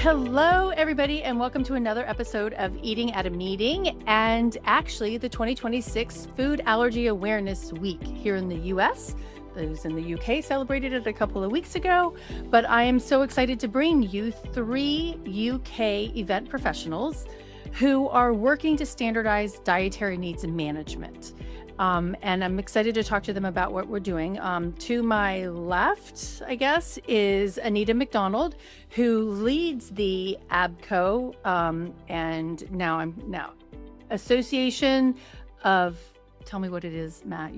Hello, everybody, and welcome to another episode of Eating at a Meeting, and actually the 2026 Food Allergy Awareness Week here in the US. Those in the UK celebrated it a couple of weeks ago, but I am so excited to bring you 3 UK event professionals who are working to standardize dietary needs and management. And I'm excited to talk to them about what we're doing. To my left, I guess, is Anita Macdonald, who leads the ABPCO and now Association of, tell me what it is, Matt.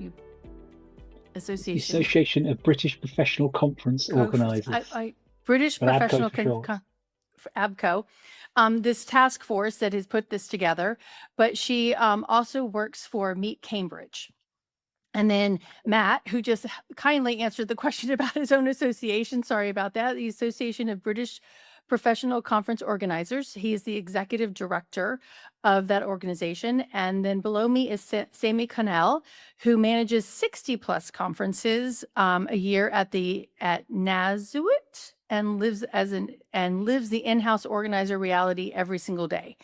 Association of British Professional Conference Organisers. British But Professional ABPCO for ABPCO, this task force that has put this together, but she also works for Meet Cambridge. And then Matt, who just kindly answered the question about his own association, sorry about that, the Association of British Professional Conference Organizers. He is the executive director of that organization. And then below me is Sammy Connell, who manages 60 plus conferences a year at NASUWT and lives the in-house organizer reality every single day.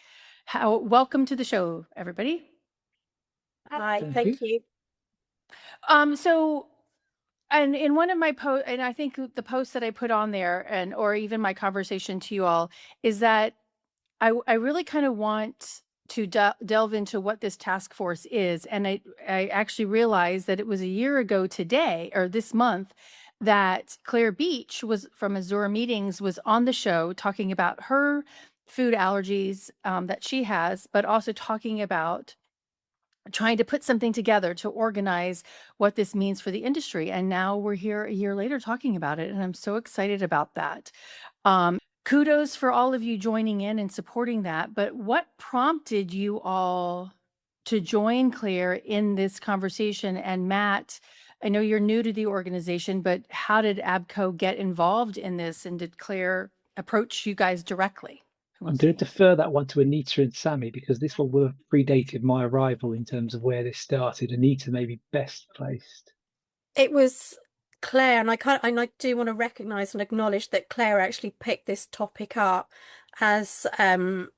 Welcome to the show, everybody. Hi, thank you. And in one of my posts, and I think the post that I put on there, or even my conversation to you all, is that I really kind of want to delve into what this task force is. And I actually realized that it was a year ago today, or this month, that Claire Beach from Azure Meetings was on the show talking about her food allergies that she has, but also talking about trying to put something together to organize what this means for the industry. And now we're here a year later talking about it. And I'm so excited about that. Kudos for all of you joining in and supporting that. But what prompted you all to join Claire in this conversation? And Matt, I know you're new to the organization, but how did ABPCO get involved in this? And did Claire approach you guys directly? I'm going to defer that one to Anita and Sammy because this one will have predated my arrival in terms of where this started. Anita may be best placed. It was Claire, and I do want to recognise and acknowledge that Claire actually picked this topic up as a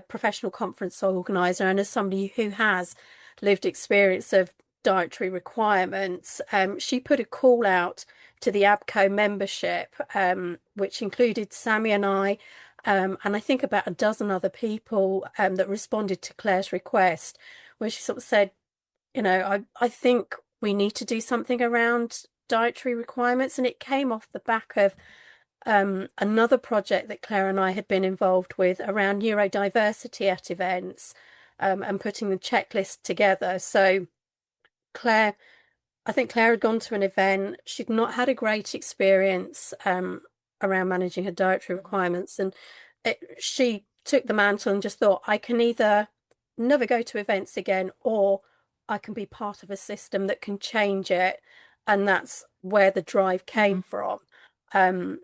professional conference organiser and as somebody who has lived experience of dietary requirements. She put a call out to the ABPCO membership, which included Sammy and I. And I think about a dozen other people that responded to Claire's request, where she sort of said, I think we need to do something around dietary requirements. And it came off the back of another project that Claire and I had been involved with around neurodiversity at events and putting the checklist together. So I think Claire had gone to an event. She'd not had a great experience around managing her dietary requirements, and she took the mantle and just thought, I can either never go to events again, or I can be part of a system that can change it. And that's where the drive came from. And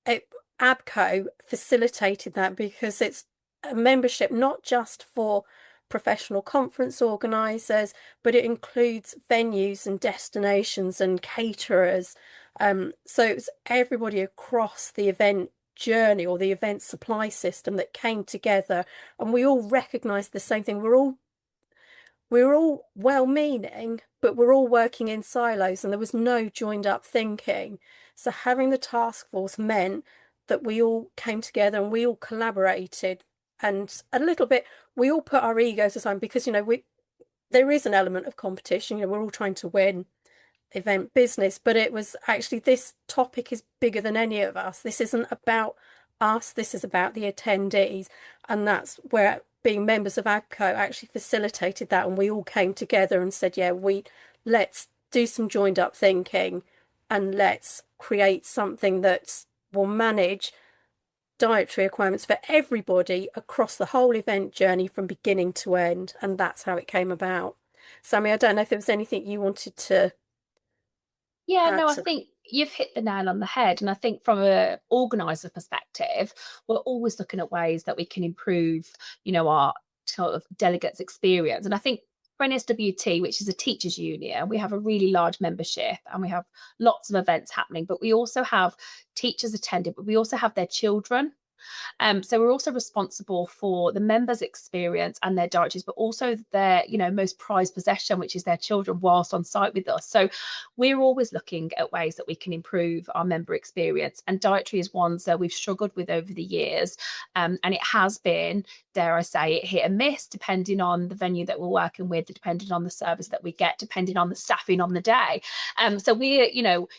ABPCO facilitated that because it's a membership not just for professional conference organisers, but it includes venues and destinations and caterers. So it's everybody across the event journey or the event supply system that came together, and we all recognised the same thing. We're all well-meaning, but we're all working in silos, and there was no joined-up thinking. So having the task force meant that we all came together and we all collaborated, and a little bit we all put our egos aside because there is an element of competition. We're all trying to win event business, but it was actually, this topic is bigger than any of us. This isn't about us, this is about the attendees, and that's where being members of ABPCO actually facilitated that, and we all came together and said, let's do some joined up thinking and let's create something that will manage dietary requirements for everybody across the whole event journey from beginning to end. And that's how it came about. Sammy, I don't know if there was anything you wanted to I think you've hit the nail on the head. And I think from an organizer perspective, we're always looking at ways that we can improve, our sort of delegates experience. And I think for NASUWT, which is a teachers union, we have a really large membership and we have lots of events happening, but we also have teachers attending, but we also have their children. So we're also responsible for the members' experience and their dietaries, but also their, most prized possession, which is their children, whilst on site with us. So we're always looking at ways that we can improve our member experience. And dietary is one that we've struggled with over the years. And it has been, dare I say it, hit and miss, depending on the venue that we're working with, depending on the service that we get, depending on the staffing on the day. So we,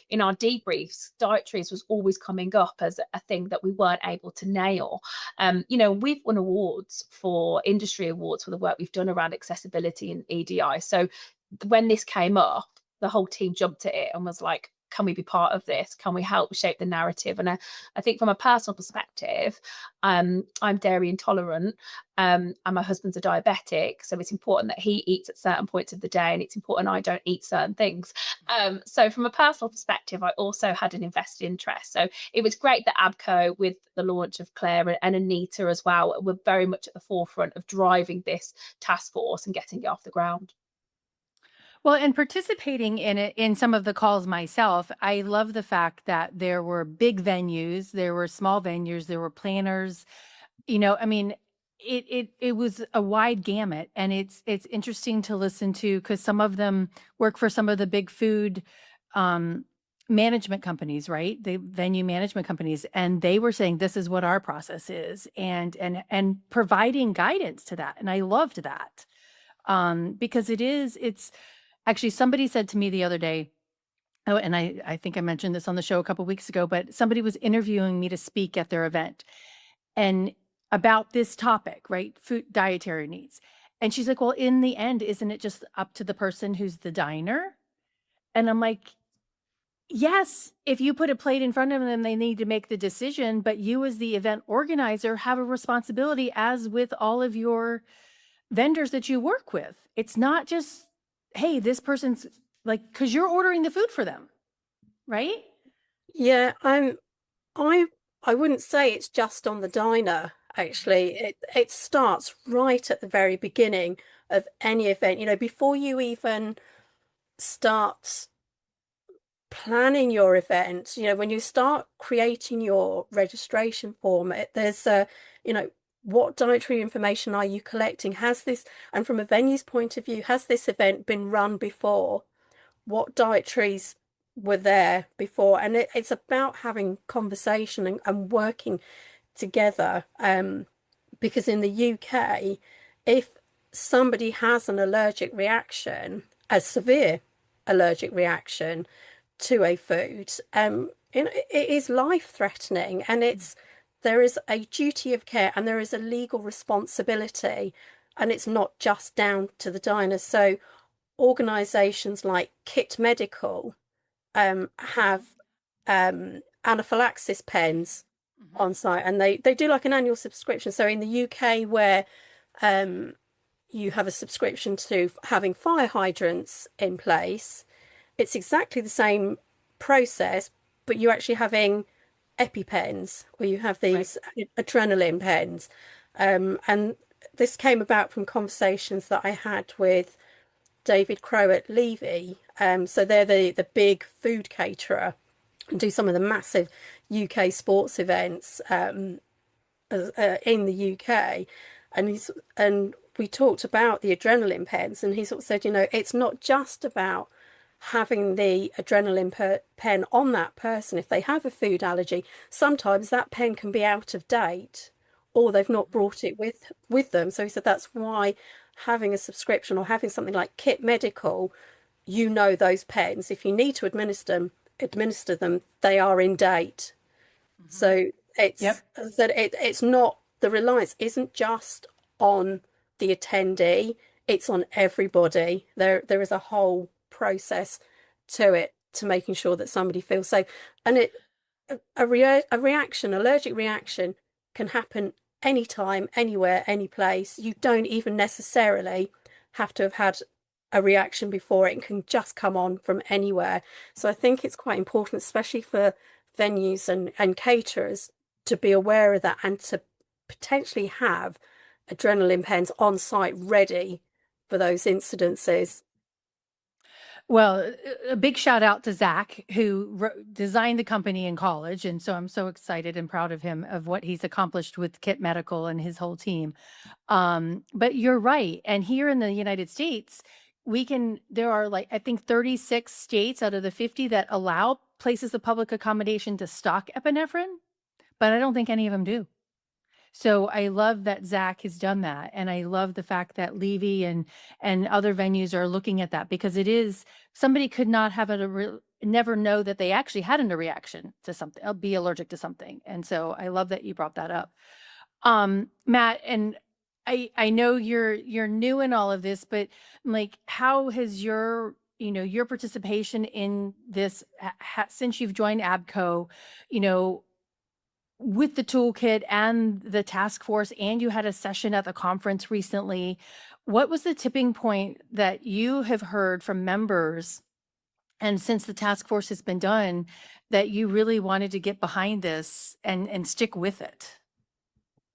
in our debriefs, dietaries was always coming up as a thing that we weren't able to nail. We've won awards for industry awards for the work we've done around accessibility and EDI. So when this came up, the whole team jumped at it and was like, can we be part of this? Can we help shape the narrative? And I think from a personal perspective, I'm dairy intolerant, and my husband's a diabetic, so it's important that he eats at certain points of the day, and it's important I don't eat certain things. So from a personal perspective, I also had an invested interest. So it was great that ABPCO, with the launch of Claire and Anita as well, were very much at the forefront of driving this task force and getting it off the ground. Well, and participating in it in some of the calls myself, I love the fact that there were big venues, there were small venues, there were planners. It was a wide gamut, and it's interesting to listen to, because some of them work for some of the big food management companies, right? The venue management companies, and they were saying this is what our process is, and providing guidance to that, and I loved that, because it's. Actually, somebody said to me the other day, and I think I mentioned this on the show a couple of weeks ago, but somebody was interviewing me to speak at their event and about this topic, right? Food dietary needs. And she's like, well, in the end, isn't it just up to the person who's the diner? And I'm like, yes, if you put a plate in front of them, they need to make the decision, but you as the event organizer have a responsibility, as with all of your vendors that you work with. It's not just, hey, this person's like, because you're ordering the food for them, right? Yeah, I wouldn't say it's just on the diner, actually. It starts right at the very beginning of any event. Before you even start planning your event, when you start creating your registration form, there's what dietary information are you collecting? And from a venue's point of view, has this event been run before? What dietaries were there before? And it's about having conversation and working together. Because in the UK, if somebody has an allergic reaction, a severe allergic reaction to a food, it is life-threatening, and there is a duty of care and there is a legal responsibility, and it's not just down to the diners. So organisations like Kit Medical have anaphylaxis pens on site, and they do like an annual subscription. So in the UK, where you have a subscription to having fire hydrants in place, it's exactly the same process, but you're actually having EpiPens, or you have these adrenaline pens. And this came about from conversations that I had with David Crowe at Levy. So they're the big food caterer and do some of the massive UK sports events in the UK. And we talked about the adrenaline pens, and he sort of said, it's not just about having the adrenaline pen on that person. If they have a food allergy, sometimes that pen can be out of date, or they've not brought it with them. So he said that's why having a subscription or having something like Kit Medical, those pens, if you need to administer them, they are in date. So it's not, the reliance isn't just on the attendee, it's on everybody. There is a whole process to it, to making sure that somebody feels safe. And allergic reaction can happen anytime, anywhere, any place. You don't even necessarily have to have had a reaction before. It can just come on from anywhere. So I think it's quite important, especially for venues and caterers, to be aware of that and to potentially have adrenaline pens on site ready for those incidences. Well, a big shout out to Zach, who designed the company in college. And so I'm so excited and proud of him of what he's accomplished with Kit Medical and his whole team. But you're right. And here in the United States, there are like, I think 36 states out of the 50 that allow places of public accommodation to stock epinephrine, but I don't think any of them do. So I love that Zach has done that. And I love the fact that Levy and other venues are looking at that, because it is, somebody could not have never know that they actually had a reaction to something, be allergic to something. And so I love that you brought that up. Matt, and I know you're new in all of this, but like, how has your participation in this since you've joined ABPCO, with the toolkit and the task force, and you had a session at the conference recently, what was the tipping point that you have heard from members, and since the task force has been done, that you really wanted to get behind this and stick with it?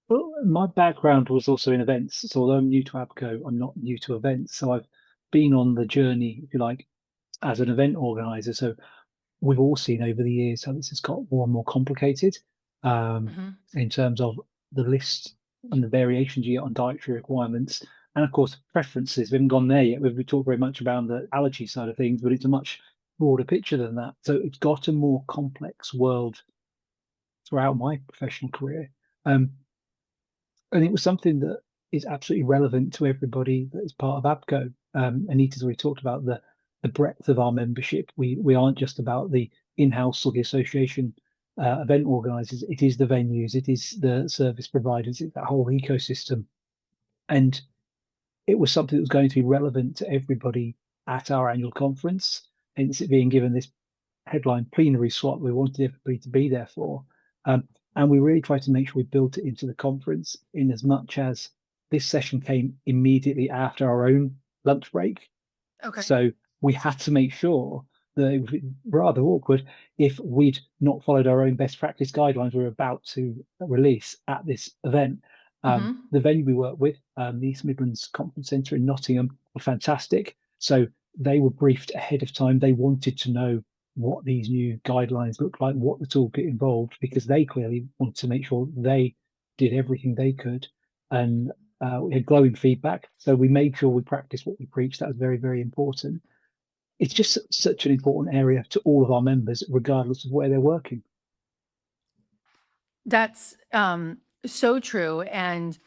Well, my background was also in events. So although I'm new to ABPCO, I'm not new to events. So I've been on the journey, if you like, as an event organizer. So we've all seen over the years how this has got more and more complicated in terms of the list and the variations you get on dietary requirements. And of course, preferences. We haven't gone there yet. We've talked very much about the allergy side of things, but it's a much broader picture than that. So it's got a more complex world throughout my professional career. And it was something that is absolutely relevant to everybody that is part of ABPCO. Anita's already talked about the breadth of our membership. We aren't just about the in-house or the association event organisers. It is the venues, it is the service providers, it's that whole ecosystem. And it was something that was going to be relevant to everybody at our annual conference, hence it being given this headline plenary slot we wanted everybody to be there for. And we really tried to make sure we built it into the conference, in as much as this session came immediately after our own lunch break. Okay. So we had to make sure that it was rather awkward if we'd not followed our own best practice guidelines we were about to release at this event. The venue we work with, the East Midlands Conference Centre in Nottingham, were fantastic. So they were briefed ahead of time. They wanted to know what these new guidelines look like, what the toolkit involved, because they clearly wanted to make sure they did everything they could. And we had glowing feedback. So we made sure we practiced what we preached. That was very, very important. It's just such an important area to all of our members, regardless of where they're working. That's so true. And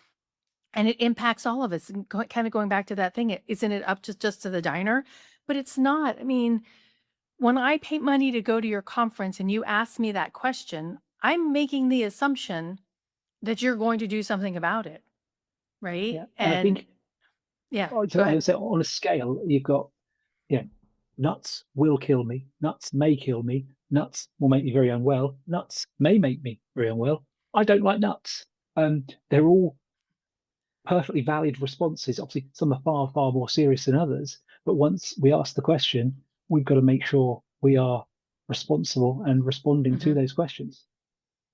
it impacts all of us. And kind of going back to that thing, isn't it up just to the diner? But it's not. I mean, when I pay money to go to your conference and you ask me that question, I'm making the assumption that you're going to do something about it, right? Yeah. And I think, go ahead. On a scale, you've got, nuts will kill me, nuts may kill me, nuts will make me very unwell, nuts may make me very unwell. I don't like nuts. They're all perfectly valid responses. Obviously, some are far, far more serious than others. But once we ask the question, we've got to make sure we are responsible and responding to those questions.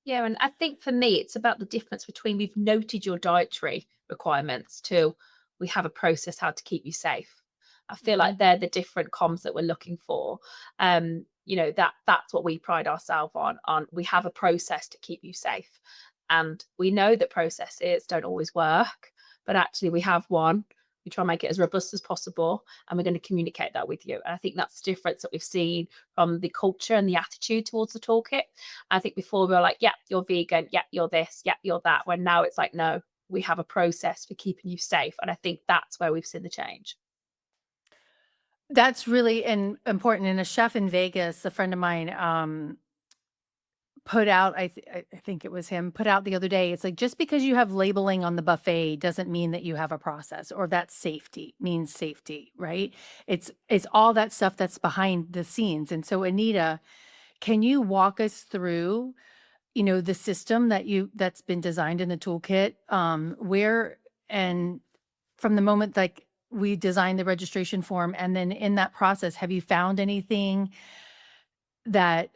Yeah, and I think for me, it's about the difference between we've noted your dietary requirements to we have a process how to keep you safe. I feel like they're the different comms that we're looking for. That's what we pride ourselves on. We have a process to keep you safe. And we know that processes don't always work, but actually we have one. We try and make it as robust as possible, and we're going to communicate that with you. And I think that's the difference that we've seen from the culture and the attitude towards the toolkit. I think before we were like, yeah, you're vegan, yeah, you're this, yeah, you're that. When now it's like, no, we have a process for keeping you safe. And I think that's where we've seen the change. That's really important. And a chef in Vegas, a friend of mine, put out, I think it was him, put out the other day, it's like, just because you have labeling on the buffet doesn't mean that you have a process, or that safety means safety, right? It's all that stuff that's behind the scenes. And so, Anita, can you walk us through, the system that's been designed in the toolkit, and from the moment like we designed the registration form, and then in that process, have you found anything that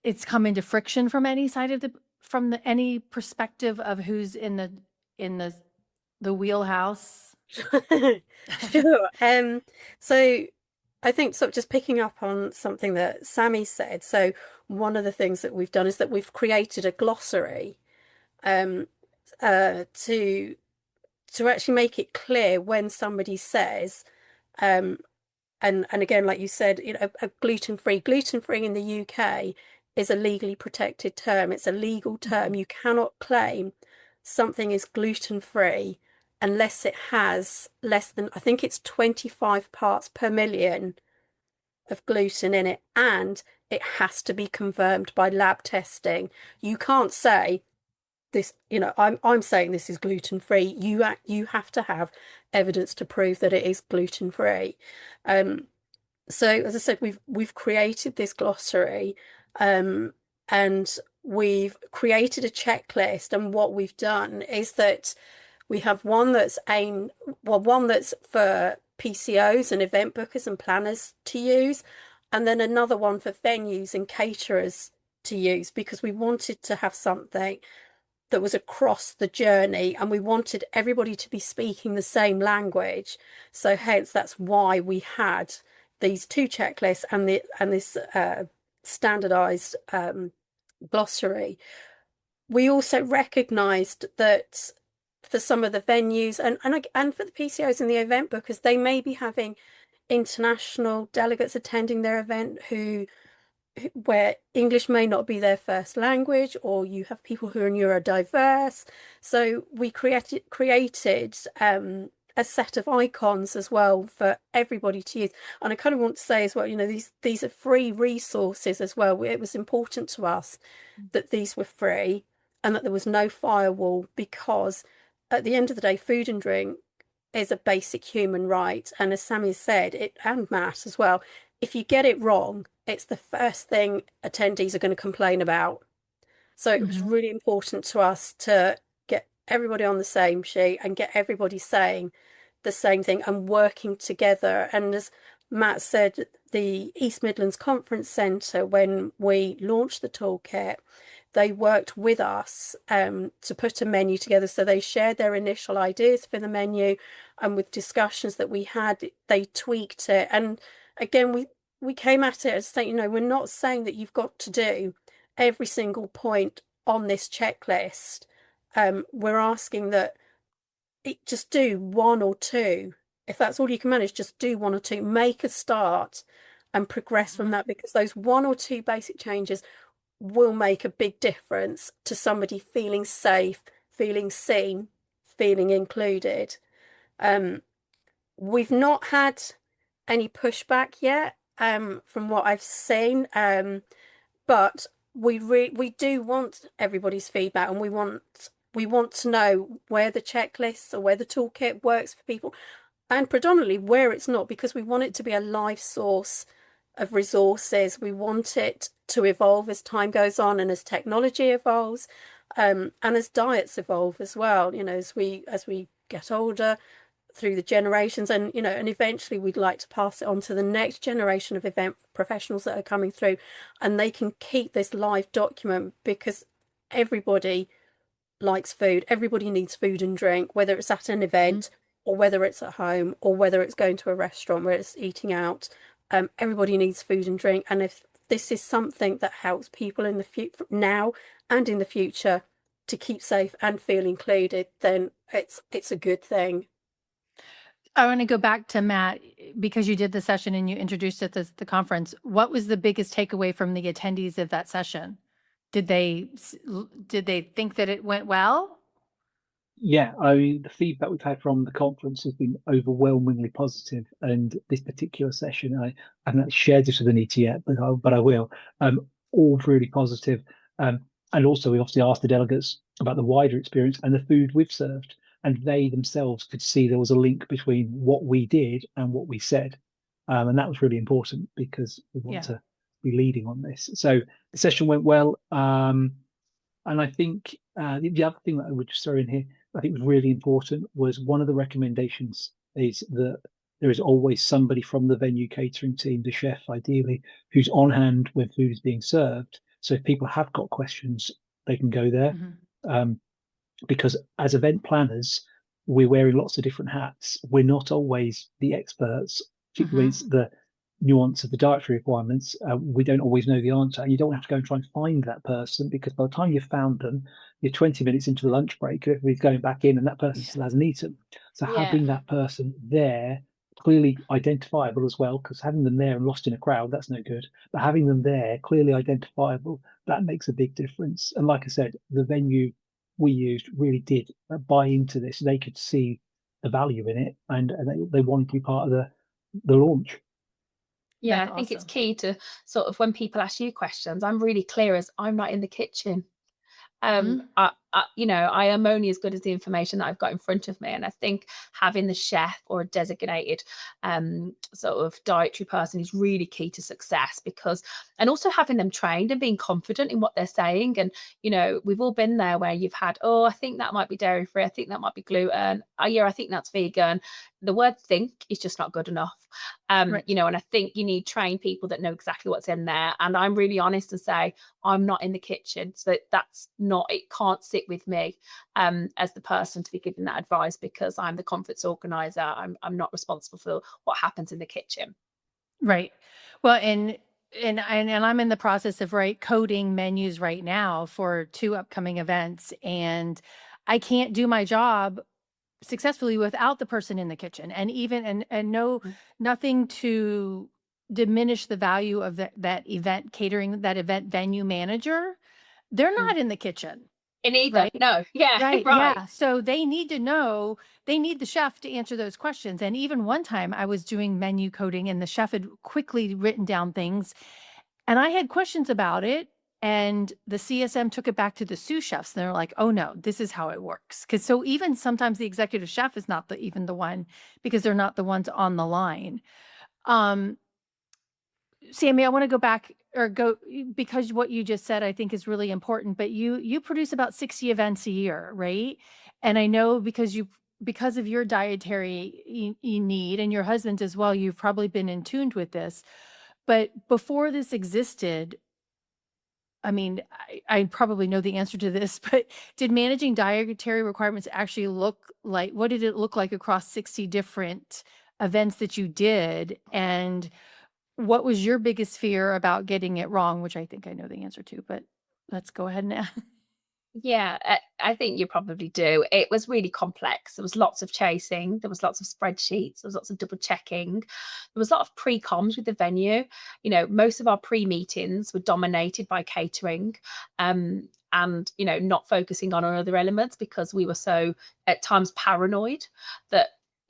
it's come into friction from any side of any perspective of who's in the wheelhouse? Sure. So I think sort of just picking up on something that Sammy said. So one of the things that we've done is that we've created a glossary um, to actually make it clear when somebody says, and again, like you said, a gluten-free in the UK is a legally protected term. It's a legal term. You cannot claim something is gluten-free unless it has less than, I think it's 25 parts per million of gluten in it, and it has to be confirmed by lab testing. You can't say this, I'm saying this is gluten-free. You have to have evidence to prove that it is gluten-free. So as I said, we've created this glossary, and we've created a checklist. And what we've done is that we have one that's for PCOs and event bookers and planners to use, and then another one for venues and caterers to use, because we wanted to have something that was across the journey, and we wanted everybody to be speaking the same language. So hence that's why we had these two checklists and this standardized glossary. We also recognized that for some of the venues and for the PCOs and the event bookers, they may be having international delegates attending their event where English may not be their first language, or you have people who are neurodiverse. So we created a set of icons as well for everybody to use. And I kind of want to say as well, these are free resources as well. It was important to us that these were free and that there was no firewall, because at the end of the day, food and drink is a basic human right. And as Sammy said, and Matt as well, if you get it wrong, it's the first thing attendees are going to complain about. So it was really important to us to get everybody on the same sheet and get everybody saying the same thing and working together. And as Matt said, the East Midlands Conference Centre, when we launched the toolkit, they worked with us to put a menu together. So they shared their initial ideas for the menu, and with discussions that we had, they tweaked it. And again, we came at it as saying, we're not saying that you've got to do every single point on this checklist. We're asking that just do one or two. If that's all you can manage, just do one or two. Make a start and progress from that, because those one or two basic changes will make a big difference to somebody feeling safe, feeling seen, feeling included. We've not had any pushback yet from what I've seen, but we do want everybody's feedback, and we want to know where the checklists or where the toolkit works for people, and predominantly where it's not, because we want it to be a live source of resources. We want it to evolve as time goes on and as technology evolves, and as diets evolve as well. As we get older through the generations, and eventually we'd like to pass it on to the next generation of event professionals that are coming through, and they can keep this live document, because everybody likes food. Everybody needs food and drink, whether it's at an event or whether it's at home or whether it's going to a restaurant where it's eating out. Everybody needs food and drink, and if this is something that helps people in the future, now and in the future, to keep safe and feel included, then it's a good thing. I want to go back to Matt, because you did the session and you introduced it at the conference. What was the biggest takeaway from the attendees of that session? Did they think that it went well? Yeah, I mean, the feedback we've had from the conference has been overwhelmingly positive, and this particular session, I haven't shared this with Anita yet, but I will. All really positive, and also we obviously asked the delegates about the wider experience and the food we've served, and they themselves could see there was a link between what we did and what we said, and that was really important, because we want to be leading on this. So the session went well, and I think the other thing that I would just throw in here, I think was really important, was one of the recommendations is that there is always somebody from the venue catering team, the chef ideally, who's on hand when food is being served. So if people have got questions, they can go there. Because as event planners, we're wearing lots of different hats. We're not always the experts, particularly when it's the nuance of the dietary requirements. We don't always know the answer, and you don't have to go and try and find that person, because by the time you've found them, you're 20 minutes into the lunch break, everybody's going back in and that person still hasn't eaten. So having that person there, clearly identifiable as well, because having them there and lost in a crowd, that's no good. But having them there, clearly identifiable, that makes a big difference. And like I said, the venue we used really did buy into this. They could see the value in it, and they wanted to be part of the launch. Yeah, That's I think it's awesome. key to sort of, when people ask you questions, I'm really clear as I'm not in the kitchen. I am only as good as the information that I've got in front of me, and I think having the chef or a designated sort of dietary person is really key to success, because, and also having them trained and being confident in what they're saying. And we've all been there where you've had, oh, I think that might be dairy free, I think that might be gluten, oh yeah, I think that's vegan. The word think is just not good enough. Right. And I think you need trained people that know exactly what's in there. And I'm really honest and say, I'm not in the kitchen, so that's not, it can't sit with me as the person to be giving that advice, because I'm the conference organizer. I'm not responsible for what happens in the kitchen. Right. Well, and I'm in the process of coding menus right now for 2 upcoming events, and I can't do my job successfully without the person in the kitchen. And even and no, nothing to diminish the value of that event catering, that event venue manager. They're not in the kitchen. In either. Right. No. Yeah. Right. Right. Yeah. So they need to know, they need the chef to answer those questions. And even one time I was doing menu coding and the chef had quickly written down things and I had questions about it. And the CSM took it back to the sous chefs. And they're like, oh no, this is how it works. Cause so even sometimes the executive chef is not even the one, because they're not the ones on the line. Sammy, I want to go back because what you just said, I think, is really important, but you produce about 60 events a year, right? And I know because of your dietary need and your husband's as well, you've probably been in tuned with this. But before this existed, I mean, I probably know the answer to this, but did managing dietary requirements actually look like, what did it look like across 60 different events that you did? And what was your biggest fear about getting it wrong? Which I think I know the answer to, but let's go ahead and Yeah, I think you probably do. It was really complex. There was lots of chasing. There was lots of spreadsheets. There was lots of double checking. There was a lot of pre-coms with the venue. Most of our pre-meetings were dominated by catering, and not focusing on other elements, because we were so at times paranoid that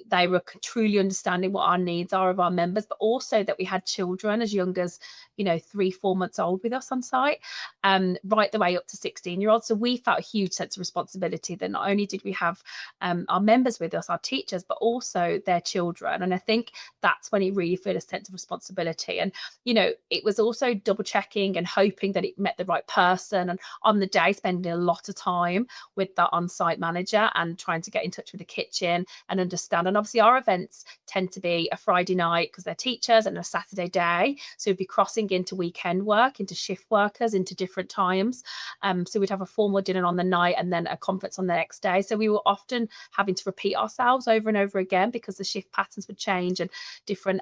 they were truly understanding what our needs are of our members, but also that we had children as young as 3-4 months old with us on site, right the way up to 16-year-olds. So we felt a huge sense of responsibility that not only did we have our members with us, our teachers, but also their children. And I think that's when you really feel a sense of responsibility. And it was also double checking and hoping that it met the right person, and on the day spending a lot of time with that on-site manager and trying to get in touch with the kitchen and understand. And obviously our events tend to be a Friday night because they're teachers, and a Saturday day, so we'd be crossing into weekend work, into shift workers, into different times. So we'd have a formal dinner on the night and then a conference on the next day. So we were often having to repeat ourselves over and over again, because the shift patterns would change and different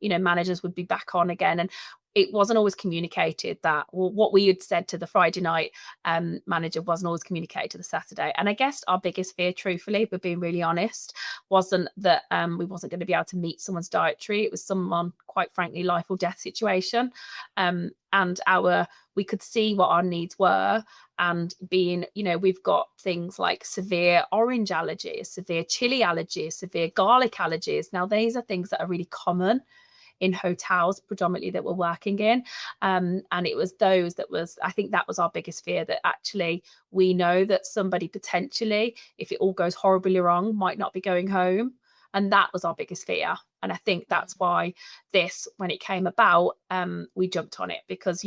managers would be back on again. And it wasn't always communicated that, well, what we had said to the Friday night manager wasn't always communicated to the Saturday. And I guess our biggest fear, truthfully, but being really honest, wasn't that we wasn't going to be able to meet someone's dietary. It was someone, quite frankly, life or death situation. And we could see what our needs were. And being, we've got things like severe orange allergies, severe chili allergies, severe garlic allergies. Now, these are things that are really common in hotels predominantly that we're working in. And it was I think that was our biggest fear, that actually we know that somebody potentially, if it all goes horribly wrong, might not be going home. And that was our biggest fear. And I think that's why this, when it came about, we jumped on it, because,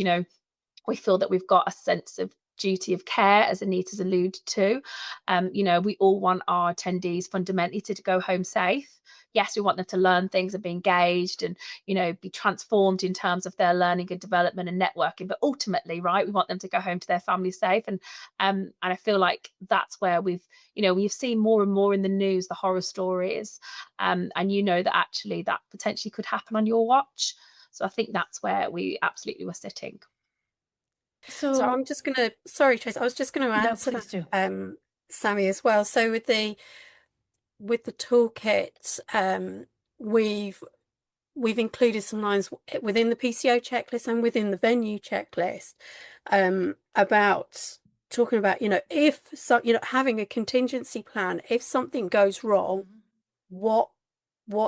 we feel that we've got a sense of duty of care, as Anita's alluded to. We all want our attendees fundamentally to go home safe, yes, we want them to learn things and be engaged and, you know, be transformed in terms of their learning and development and networking, but ultimately, right, we want them to go home to their family safe. And I feel like that's where we've seen more and more in the news, the horror stories, and you know that actually that potentially could happen on your watch. So I think that's where we absolutely were sitting. So I'm just going to, sorry, Trace, I was just going to No, add to please do. that, Sammy, as well. So with the toolkit, we've included some lines within the PCO checklist and within the venue checklist, about talking about, you know, if so, you know, having a contingency plan. If something goes wrong, what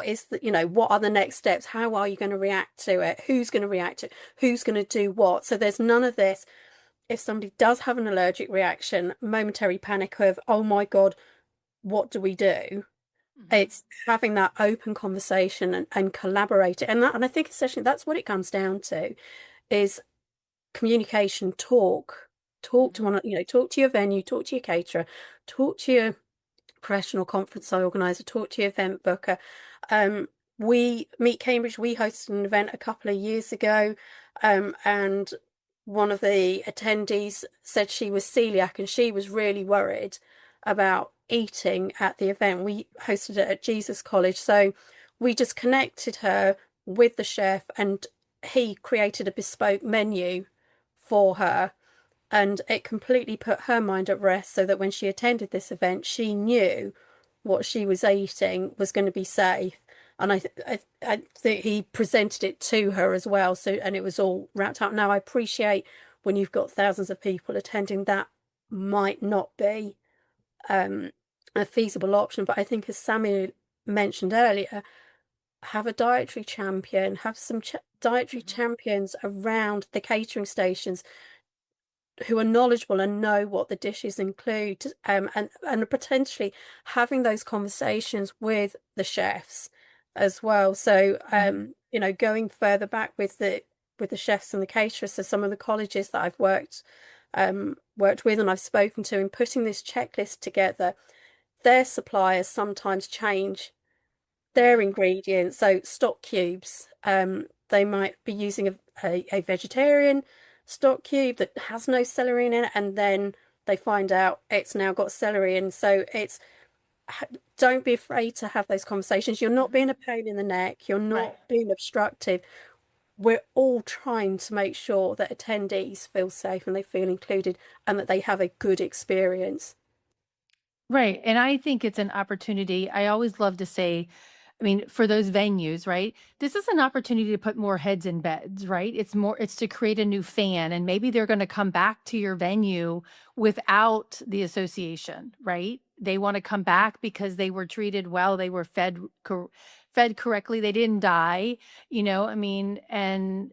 is the, you know, what are the next steps? How are you going to react to it? Who's going to react to it? Who's going to do what? So there's none of this. If somebody does have an allergic reaction, momentary panic of, oh my God, what do we do? It's having that open conversation and collaborating. And I think essentially that's what it comes down to, is communication, talk to one, you know, talk to your venue, talk to your caterer, talk to your professional conference organizer, talk to your event booker. We Meet Cambridge, we hosted an event a couple of years ago, and one of the attendees said she was celiac and she was really worried about eating at the event. We hosted it at Jesus College, so we just connected her with the chef and he created a bespoke menu for her, and it completely put her mind at rest, so that when she attended this event, she knew what she was eating was going to be safe. And I think he presented it to her as well. So, and it was all wrapped up. Now, I appreciate when you've got thousands of people attending, that might not be a feasible option. But I think, as Sammy mentioned earlier, have a dietary champion, have some dietary champions around the catering stations who are knowledgeable and know what the dishes include, and potentially having those conversations with the chefs as well. So you know, going further back with the chefs and the caterers, so some of the colleges that I've worked with and I've spoken to in putting this checklist together, their suppliers sometimes change their ingredients. So stock cubes, they might be using a vegetarian stock cube that has no celery in it, and then they find out it's now got celery in. So it's, don't be afraid to have those conversations. You're not being a pain in the neck, you're not being obstructive. We're all trying to make sure that attendees feel safe and they feel included and that they have a good experience. Right. And I think it's an opportunity. I always love to say, I mean, for those venues, right? This is an opportunity to put more heads in beds, right? It's to create a new fan, and maybe they're going to come back to your venue without the association, right? They want to come back because they were treated well, they were fed correctly, they didn't die, you know, I mean, and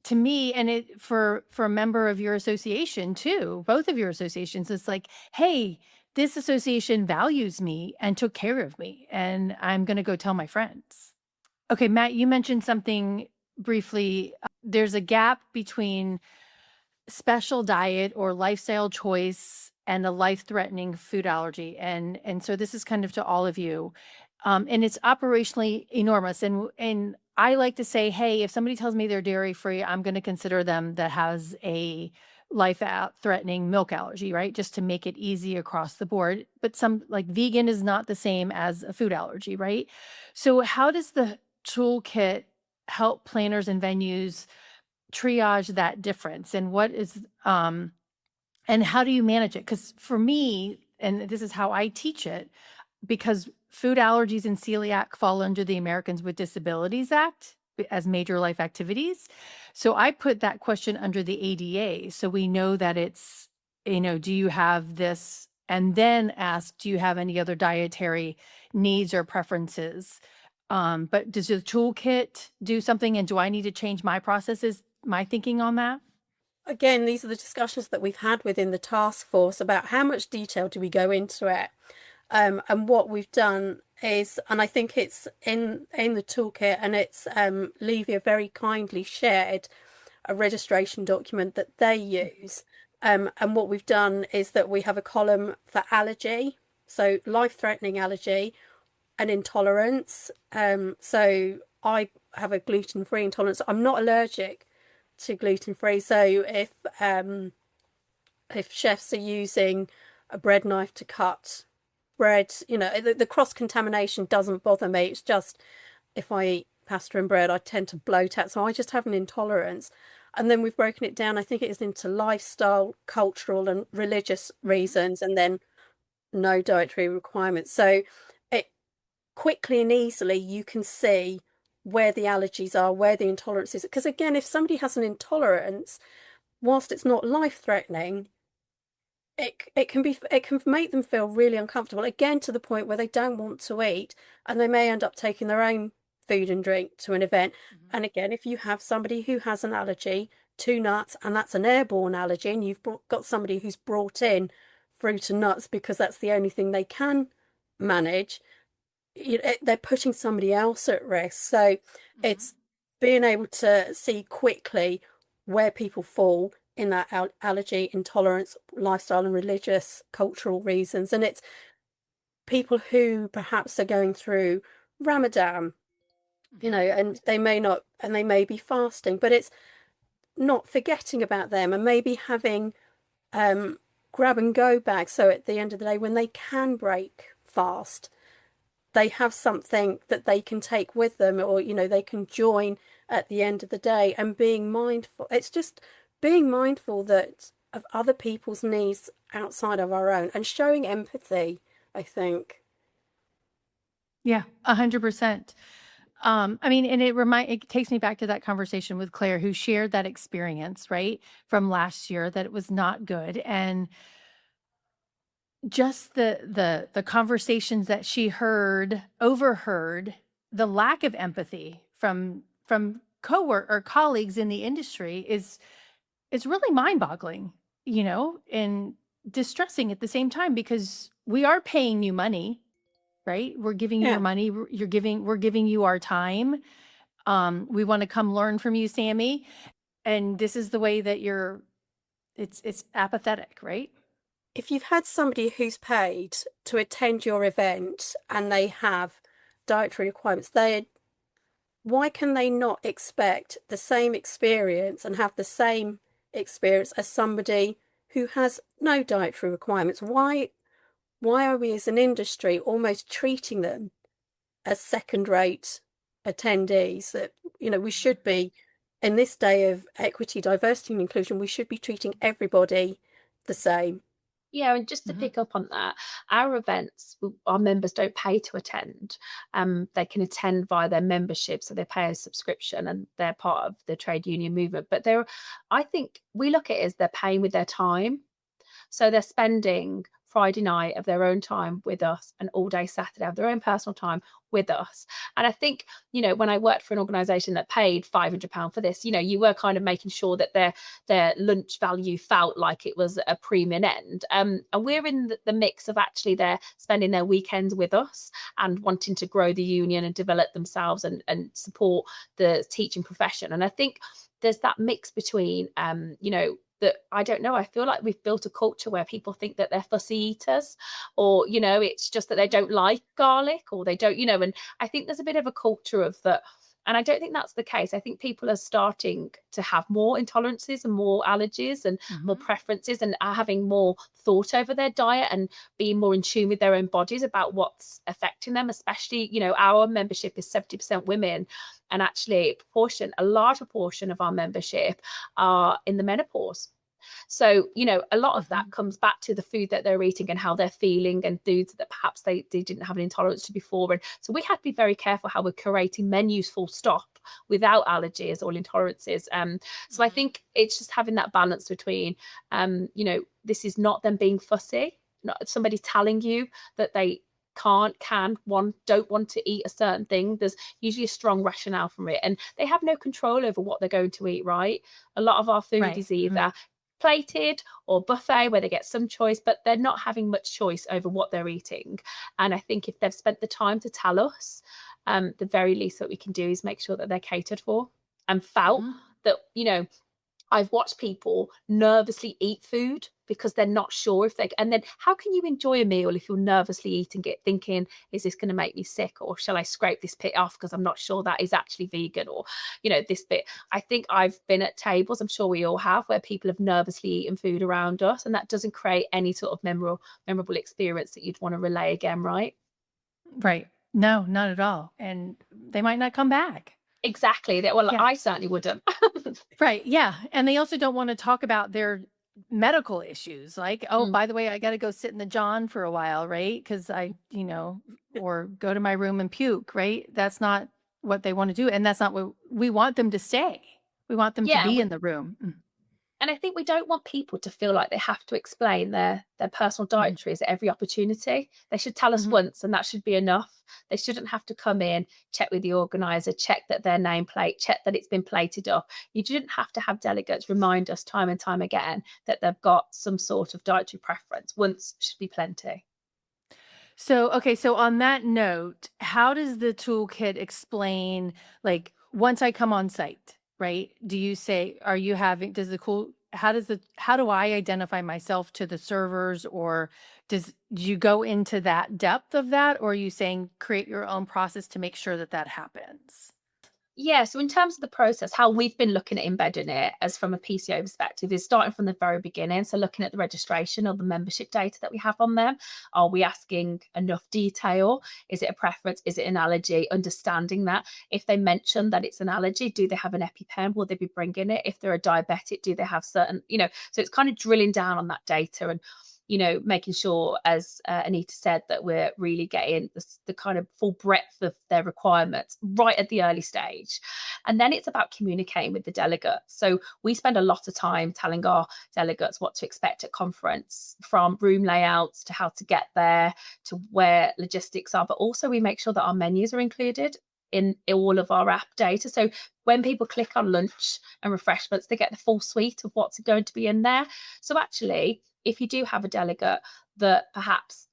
to me, and it for a member of your association too, both of your associations, it's like, hey, this association values me and took care of me, and I'm going to go tell my friends. Okay, Matt, you mentioned something briefly. There's a gap between special diet or lifestyle choice and a life-threatening food allergy, and so this is kind of to all of you, and it's operationally enormous. And I like to say, hey, if somebody tells me they're dairy free, I'm going to consider them that has a life-threatening milk allergy, right? Just to make it easy across the board. But some, like, vegan is not the same as a food allergy, right? So how does the toolkit help planners and venues triage that difference, and what is and how do you manage it? Because for me, and this is how I teach it, because food allergies and celiac fall under the Americans with Disabilities Act as major life activities. So I put that question under the ADA. So we know that it's, you know, do you have this? And then ask, do you have any other dietary needs or preferences? But does the toolkit do something? And do I need to change my processes, my thinking on that? Again, these are the discussions that we've had within the task force about how much detail do we go into it. And what we've done is, and I think it's in the toolkit, and it's Levia very kindly shared a registration document that they use. And what we've done is that we have a column for allergy, so life-threatening allergy, an intolerance. So I have a gluten-free intolerance. I'm not allergic to gluten-free. So if chefs are using a bread knife to cut bread, the cross-contamination doesn't bother me. It's just if I eat pasta and bread, I tend to bloat out. So I just have an intolerance. And then we've broken it down. I think it is into lifestyle, cultural, and religious reasons, and then no dietary requirements. So it quickly and easily you can see where the allergies are, where the intolerance is. Because again, if somebody has an intolerance, whilst it's not life-threatening, it can make them feel really uncomfortable, again, to the point where they don't want to eat, and they may end up taking their own food and drink to an event. And again, if you have somebody who has an allergy to nuts, and that's an airborne allergy, and you've got somebody who's brought in fruit and nuts because that's the only thing they can manage, they're putting somebody else at risk. So it's being able to see quickly where people fall in that allergy, intolerance, lifestyle, and religious, cultural reasons. And it's people who perhaps are going through Ramadan, and they may be fasting, but it's not forgetting about them, and maybe having grab and go bags. So at the end of the day, when they can break fast, they have something that they can take with them, or they can join at the end of the day. And being mindful, it's just being mindful that of other people's needs outside of our own, and showing empathy, I think. Yeah, 100%. I mean, and it takes me back to that conversation with Claire, who shared that experience, right, from last year, that it was not good. And just the conversations that she overheard, the lack of empathy from colleagues in the industry is really mind-boggling, and distressing at the same time, because we are paying you money, right? We're giving you your money. We're giving you our time. We want to come learn from you, Sammy. And this is the way that it's apathetic, right? If you've had somebody who's paid to attend your event and they have dietary requirements, why can they not expect the same experience and have the same experience as somebody who has no dietary requirements? Why are we as an industry almost treating them as second-rate attendees? That we should be, in this day of equity, diversity, and inclusion, we should be treating everybody the same. Yeah, and just to pick up on that, our events, our members don't pay to attend. They can attend via their membership, so they pay a subscription and they're part of the trade union movement. But I think we look at it as they're paying with their time. So they're spending Friday night of their own time with us, and all day Saturday of their own personal time with us. And I think, when I worked for an organisation that paid £500 for this, you were kind of making sure that their lunch value felt like it was a premium end. And we're in the mix of actually they're spending their weekends with us and wanting to grow the union and develop themselves and support the teaching profession. And I think there's that mix between, that I don't know, I feel like we've built a culture where people think that they're fussy eaters, or it's just that they don't like garlic, or they don't, and I think there's a bit of a culture of that. And I don't think that's the case. I think people are starting to have more intolerances and more allergies and more preferences, and are having more thought over their diet and being more in tune with their own bodies about what's affecting them. Especially, our membership is 70% women, and actually a large proportion of our membership are in the menopause. So, a lot of that comes back to the food that they're eating and how they're feeling, and foods that perhaps they didn't have an intolerance to before. And so we have to be very careful how we're curating menus, full stop, without allergies or intolerances. So I think it's just having that balance between, this is not them being fussy, not somebody telling you that they don't want to eat a certain thing. There's usually a strong rationale from it, and they have no control over what they're going to eat, right? A lot of our food is either plated or buffet, where they get some choice, but they're not having much choice over what they're eating. And I think if they've spent the time to tell us, the very least that we can do is make sure that they're catered for and felt that, I've watched people nervously eat food because they're not sure if they, and then how can you enjoy a meal if you're nervously eating it, thinking, is this going to make me sick, or shall I scrape this bit off because I'm not sure that is actually vegan, or, you know, this bit. I think I've been at tables, I'm sure we all have, where people have nervously eaten food around us, and that doesn't create any sort of memorable experience that you'd want to relay again, right? Right. No, not at all. And they might not come back. Exactly. That, well, Yeah. I certainly wouldn't. Right. Yeah. And they also don't want to talk about their medical issues. Like, oh, by the way, I got to go sit in the John for a while, right? Because I, you know, or go to my room and puke, right? That's not what they want to do. And that's not what we want them to stay. We want them to Yeah, be in the room. and I think we don't want people to feel like they have to explain their personal dietaries at every opportunity. They should tell us once, and that should be enough. They shouldn't have to come in, check with the organizer, check that their nameplate, check that it's been plated up. You shouldn't have to have delegates remind us time and time again that they've got some sort of dietary preference. Once should be plenty. So, okay, so on that note, how does the toolkit explain, like, once I come on site, right? Do you say, are you having, how do I identify myself to the servers, or do you go into that depth of that, or are you saying create your own process to make sure that that happens? Yeah, so in terms of the process, how we've been looking at embedding it as from a PCO perspective is starting from the very beginning. So looking at the registration or the membership data that we have on them. Are we asking enough detail? Is it a preference? Is it an allergy? Understanding that. If they mention that it's an allergy, do they have an EpiPen? Will they be bringing it? If they're a diabetic, do they have certain, you know, so it's kind of drilling down on that data and, you know, making sure, as Anita said, that we're really getting the kind of full breadth of their requirements right at the early stage. And then it's about communicating with the delegates. So we spend a lot of time telling our delegates what to expect at conference, from room layouts to how to get there, to where logistics are, but also we make sure that our menus are included in all of our app data. So when people click on lunch and refreshments, they get the full suite of what's going to be in there. So actually, if you do have a delegate that perhaps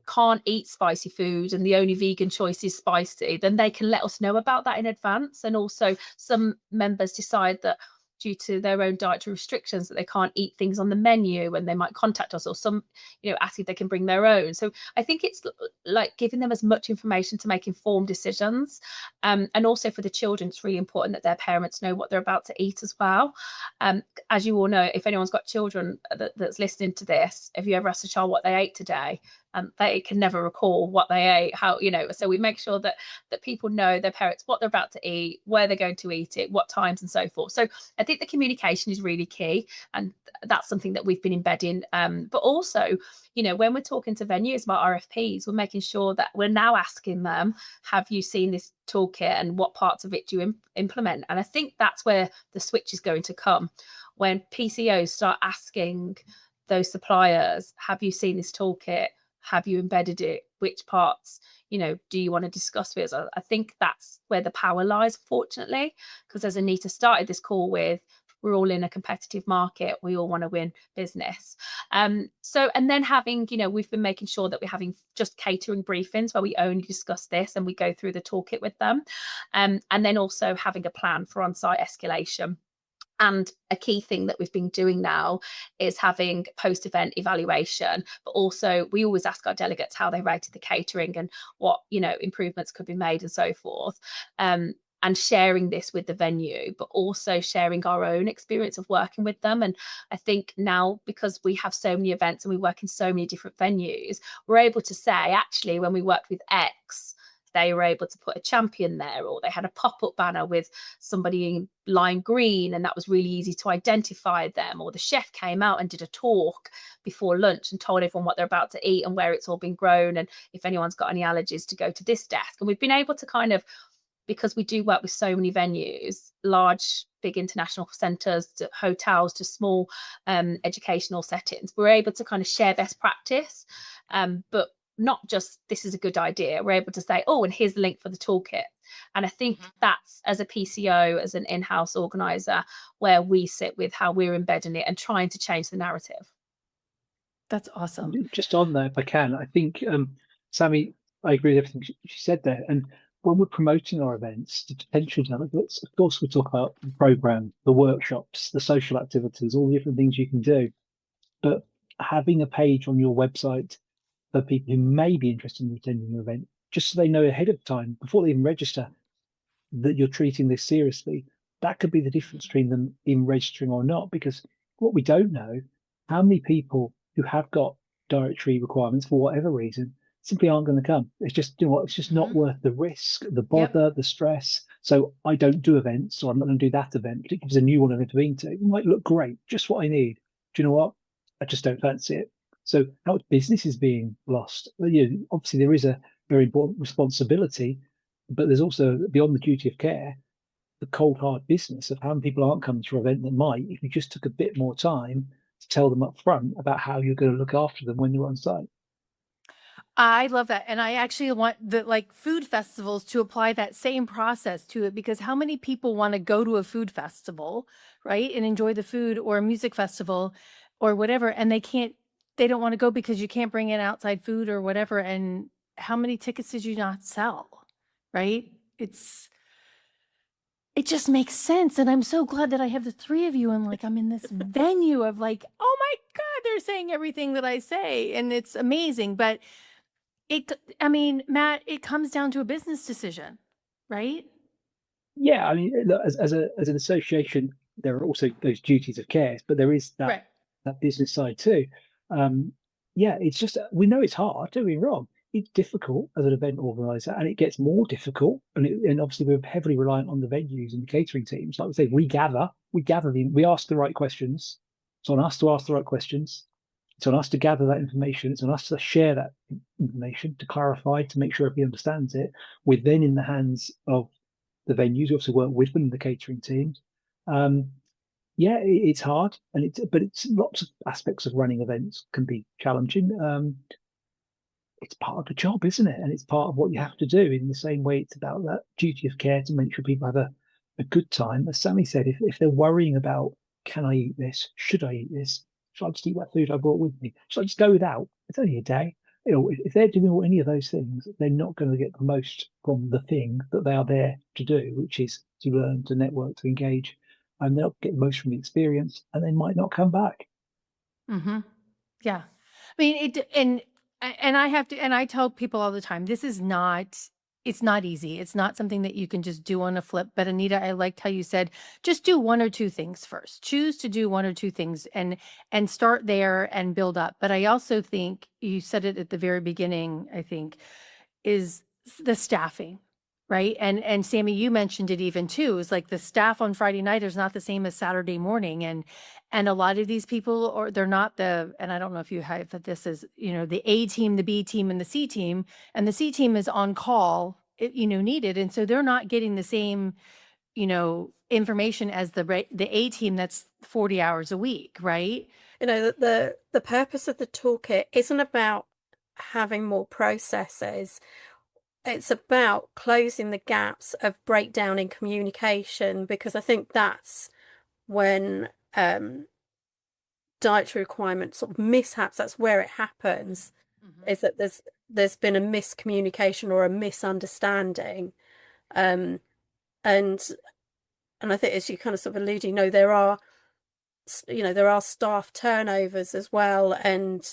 can't eat spicy food and the only vegan choice is spicy, then they can let us know about that in advance. And also some members decide that due to their own dietary restrictions that they can't eat things on the menu, and they might contact us, or some, you know, ask if they can bring their own. So I think it's like giving them as much information to make informed decisions. And also for the children, it's really important that their parents know what they're about to eat as well. As you all know, if anyone's got children that's listening to this, have you ever asked a child what they ate today? They can never recall what they ate, how, you know, so we make sure that people know, their parents, what they're about to eat, where they're going to eat it, what times, and so forth. So I think the communication is really key, and that's something that we've been embedding. But also, you know, when we're talking to venues about RFPs, we're making sure that we're now asking them, have you seen this toolkit and what parts of it do you implement? And I think that's where the switch is going to come, when PCOs start asking those suppliers, have you seen this toolkit? Have you embedded it? Which parts, you know, do you want to discuss with us? I think that's where the power lies, fortunately, because as Anita started this call with, we're all in a competitive market. We all want to win business. So, and then having, you know, we've been making sure that we're having just catering briefings where we only discuss this and we go through the toolkit with them. And then also having a plan for on-site escalation. And a key thing that we've been doing now is having post-event evaluation, but also we always ask our delegates how they rated the catering and what, you know, improvements could be made and so forth. And sharing this with the venue, but also sharing our own experience of working with them. And I think now, because we have so many events and we work in so many different venues, we're able to say, actually, when we worked with X, they were able to put a champion there, or they had a pop-up banner with somebody in lime green, and that was really easy to identify them, or the chef came out and did a talk before lunch and told everyone what they're about to eat and where it's all been grown, and if anyone's got any allergies to go to this desk. And we've been able to kind of, because we do work with so many venues, large, big international centres, to hotels, to small educational settings, we're able to kind of share best practice, but not just this is a good idea. We're able to say, oh, and here's the link for the toolkit. And I think that's, as a PCO, as an in-house organizer, where we sit with how we're embedding it and trying to change the narrative. That's awesome. Just on there, if I can, I think, Sammy, I agree with everything she said there. And when we're promoting our events to potential delegates, of course, we talk about the program, the workshops, the social activities, all the different things you can do. But having a page on your website for people who may be interested in attending your event, just so they know ahead of time, before they even register, that you're treating this seriously, that could be the difference between them in registering or not. Because what we don't know, how many people who have got dietary requirements for whatever reason simply aren't going to come. It's just, you know what, it's just not worth the risk, the bother, the stress. So I don't do events, so I'm not going to do that event, but it gives a new one I've never been to. It might look great, just what I need. Do you know what? I just don't fancy it. So how much business is being lost? Well, you know, obviously there is a very important responsibility, but there's also, beyond the duty of care, the cold hard business of how many people aren't coming to your event that might, if you just took a bit more time to tell them up front about how you're going to look after them when you're on site. I love that. And I actually want the like food festivals to apply that same process to it, because how many people want to go to a food festival, right? And enjoy the food, or a music festival or whatever, and they don't want to go because you can't bring in outside food or whatever. And how many tickets did you not sell? Right? It just makes sense. And I'm so glad that I have the three of you, and like I'm in this venue of like, oh my God, they're saying everything that I say. And it's amazing. But I mean, Matt, it comes down to a business decision, right? Yeah, I mean, look, as an association, there are also those duties of care, but there is Right. that business side too. Yeah, it's just we know it's hard. Don't get me wrong; it's difficult as an event organizer, and it gets more difficult. And obviously, we're heavily reliant on the venues and the catering teams. Like we say, we ask the right questions. It's on us to ask the right questions. It's on us to gather that information. It's on us to share that information, to clarify, to make sure everybody understands it. We're then in the hands of the venues. We also work with them, the catering teams. Yeah, it's hard, but it's lots of aspects of running events can be challenging. It's part of the job, isn't it? And it's part of what you have to do. In the same way, it's about that duty of care to make sure people have a good time. As Sammy said, if they're worrying about, can I eat this? Should I eat this? Should I just eat that food I brought with me? Should I just go without? It's only a day. You know, if they're doing any of those things, they're not going to get the most from the thing that they are there to do, which is to learn, to network, to engage, and they'll get the most from the experience, and they might not come back. Mm-hmm. Yeah. I mean, and I have to, and I tell people all the time, it's not easy. It's not something that you can just do on a flip. But Anita, I liked how you said, just do one or two things first. Choose to do one or two things and start there and build up. But I also think you said it at the very beginning, I think, is the staffing, right? And Sammy, you mentioned it even too. Is like the staff on Friday night is not the same as Saturday morning, and a lot of these people, or they're not and I don't know if you have that this is, the A team, the B team, and the C team, and the C team is on call, needed, and so they're not getting the same, information as the A team that's 40 hours a week, right? The purpose of the toolkit isn't about having more processes. It's about closing the gaps of breakdown in communication, because I think that's when dietary requirement sort of mishaps, that's where it happens, is that there's been a miscommunication or a misunderstanding. And I think, as you kind of sort of alluding, there are staff turnovers as well, and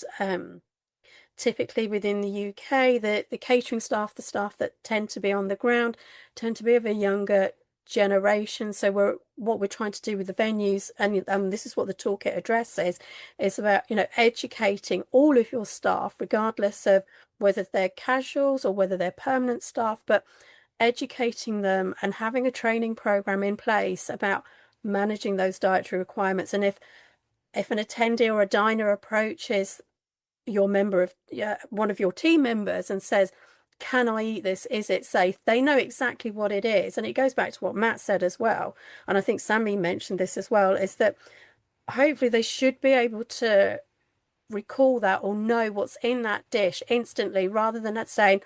typically within the UK, the catering staff, the staff that tend to be on the ground, tend to be of a younger generation. So what we're trying to do with the venues, and this is what the toolkit addresses, is about educating all of your staff, regardless of whether they're casuals or whether they're permanent staff, but educating them and having a training program in place about managing those dietary requirements. And if an attendee or a diner approaches your member of one of your team members and says, can I eat this? Is it safe? They know exactly what it is. And it goes back to what Matt said as well. And I think Sammy mentioned this as well, is that hopefully they should be able to recall that or know what's in that dish instantly, rather than saying,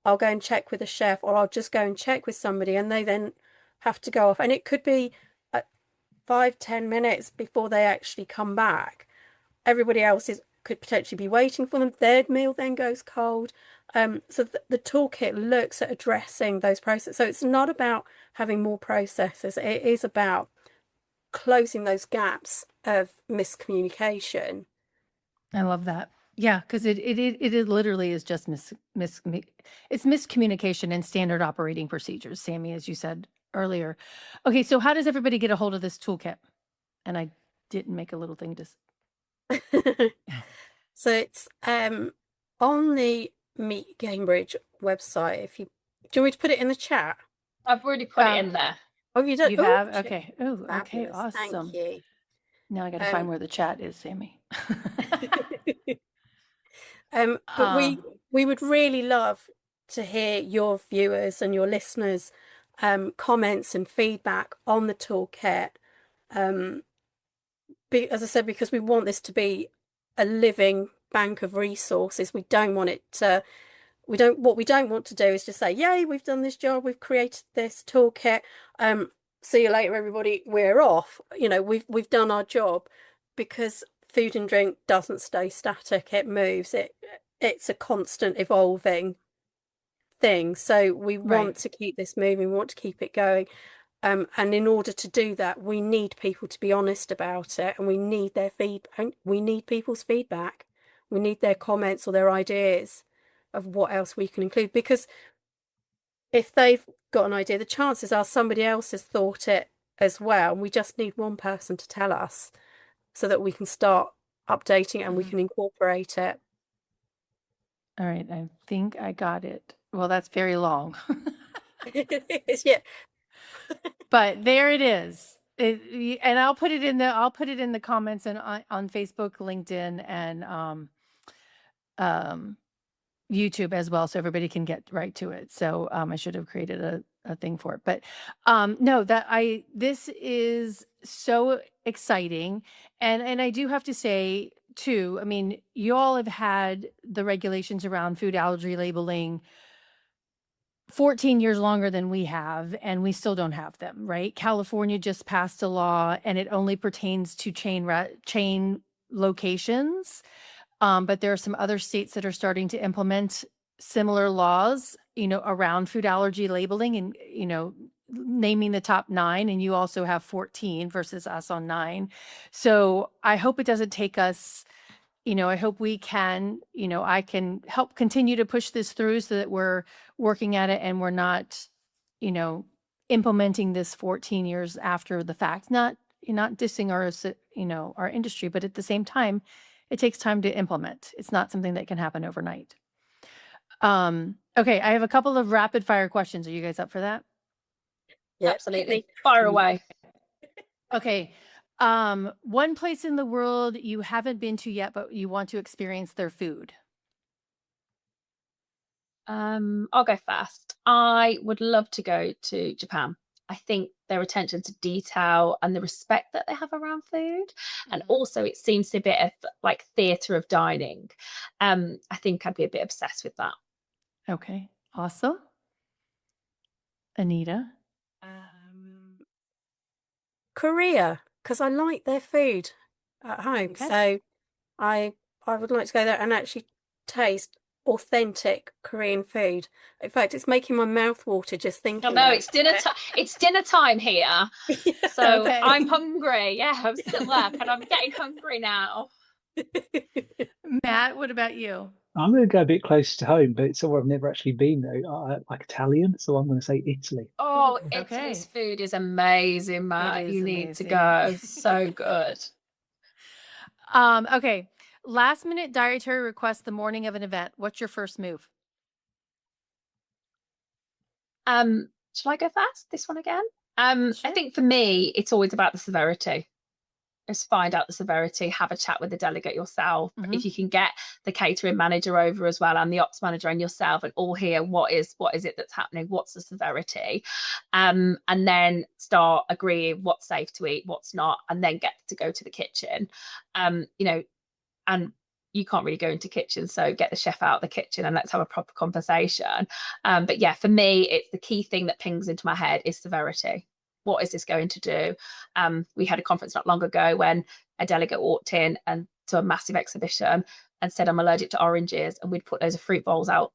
I'll go and check with a chef, or I'll just go and check with somebody, and they then have to go off. And it could be 5-10 minutes before they actually come back. Everybody else could potentially be waiting for them. Their meal then goes cold. So the toolkit looks at addressing those processes. So it's not about having more processes. It is about closing those gaps of miscommunication. I love that. Yeah, because it literally is just it's miscommunication and standard operating procedures, Sammy, as you said earlier. Okay, so how does everybody get a hold of this toolkit? And I didn't make a little thing to. So it's on the Meet Cambridge website. Do you want me to put it in the chat? I've already put it in there. Oh, you don't? You have? Okay. Oh, okay. Fabulous. Awesome. Thank you. Now I got to find where the chat is, Sammy. But we would really love to hear your viewers and your listeners' comments and feedback on the toolkit. As I said, because we want this to be a living bank of resources. We don't want it to. What we don't want to do is just say, "Yay, we've done this job. We've created this toolkit. See you later, everybody. We're off." You know, we've done our job, because food and drink doesn't stay static. It moves. It's a constant evolving thing. So we want to keep this moving. We want to keep it going. And in order to do that, we need people to be honest about it, and we need their feedback. We need people's feedback. We need their comments or their ideas of what else we can include, because if they've got an idea, the chances are somebody else has thought it as well. We just need one person to tell us so that we can start updating it and we can incorporate it. All right, I think I got it. Well, that's very long. Yeah. But there it is. And I'll put it in the comments and on Facebook, LinkedIn, and YouTube as well, so everybody can get right to it. So I should have created a thing for it. But no, this is so exciting. And I do have to say too, I mean, you all have had the regulations around food allergy labeling 14 years longer than we have, and we still don't have them, right? California just passed a law, and it only pertains to chain locations. But there are some other states that are starting to implement similar laws, around food allergy labeling, and, naming the top 9, and you also have 14 versus us on 9. So I hope it doesn't take us, I hope we can, I can help continue to push this through so that we're working at it and we're not, implementing this 14 years after the fact. Not dissing our industry, but at the same time, it takes time to implement. It's not something that can happen overnight. Okay, I have a couple of rapid fire questions. Are you guys up for that? Yeah, absolutely. Fire away. Okay. One place in the world you haven't been to yet, but you want to experience their food. I'll go first. I would love to go to Japan. I think their attention to detail and the respect that they have around food, and also it seems a bit of like theatre of dining. I think I'd be a bit obsessed with that. Okay, awesome. Anita? Korea, because I like their food at home. Okay. So I would like to go there and actually taste authentic Korean food. In fact, it's making my mouth water just thinking. No, it's dinner time. It's dinner time here. So Okay. I'm hungry. Yeah, I'm still up and I'm getting hungry now. Matt, what about you? I'm going to go a bit close to home, but it's somewhere I've never actually been though. I like Italian, so I'm going to say Italy. Oh, Okay. Italy's food is amazing, Matt. It is You need to amazing. go. It's so good. Okay. Last minute dietary request the morning of an event. What's your first move? Shall I go first? This one again? I think for me, it's always about the severity. Just find out the severity, have a chat with the delegate yourself. If you can get the catering manager over as well, and the ops manager and yourself, and all hear what is it that's happening, what's the severity, and then start agreeing what's safe to eat, what's not, and then get to go to the kitchen. And you can't really go into kitchen, so get the chef out of the kitchen and let's have a proper conversation. But yeah, for me, it's the key thing that pings into my head is severity. What is this going to do? We had a conference not long ago when a delegate walked in and to a massive exhibition and said, I'm allergic to oranges, and we'd put loads of fruit bowls out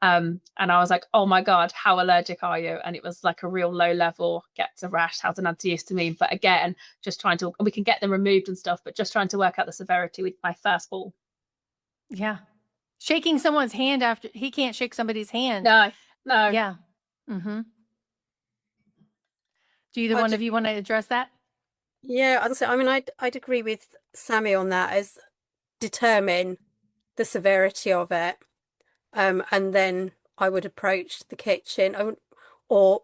And I was like, oh my God, how allergic are you? And it was like a real low level, gets a rash, has an antihistamine. But again, just trying to, we can get them removed and stuff, but just trying to work out the severity with my first fall. Yeah. Shaking someone's hand after he can't shake somebody's hand. No. Yeah. Mm-hmm. Do either one of you want to address that? Yeah, I mean, I'd agree with Sammy on that, as determine the severity of it, and then I would approach the kitchen or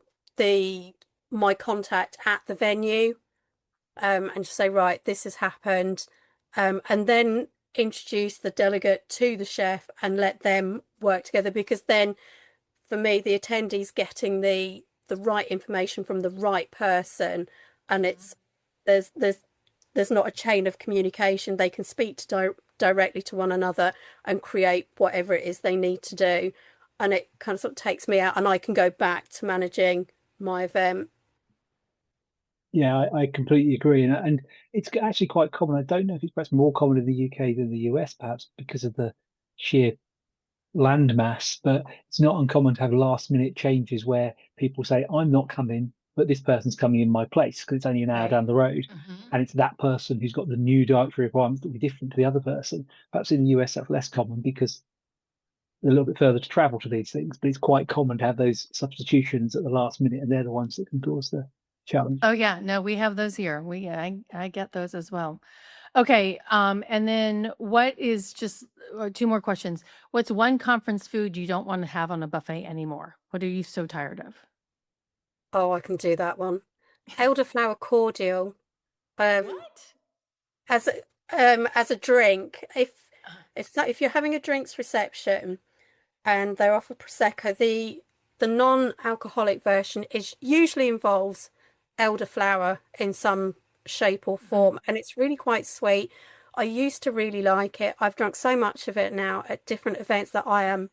my contact at the venue, and just say, right, this has happened, and then introduce the delegate to the chef and let them work together, because then, for me, the attendee's getting the right information from the right person, and there's not a chain of communication. They can speak directly to one another and create whatever it is they need to do, and it kind of sort of takes me out, and I can go back to managing my event. Yeah, I completely agree, and it's actually quite common. I don't know if it's perhaps more common in the UK than the US, perhaps because of the sheer landmass, but it's not uncommon to have last minute changes where people say, I'm not coming, but this person's coming in my place because it's only an hour down the road. And it's that person who's got the new dietary requirements that will be different to the other person. Perhaps in the US that's less common because they're a little bit further to travel to these things, but it's quite common to have those substitutions at the last minute, and they're the ones that can cause the challenge. Oh yeah, no, we have those here. I get those as well. Okay, and then what is just two more questions. What's one conference food you don't want to have on a buffet anymore? What are you so tired of? Oh, I can do that one. Elderflower cordial. What? As a drink, if you're having a drinks reception and they offer prosecco, the non-alcoholic version usually involves elderflower in some shape or form, and it's really quite sweet. I used to really like it. I've drunk so much of it now at different events that I am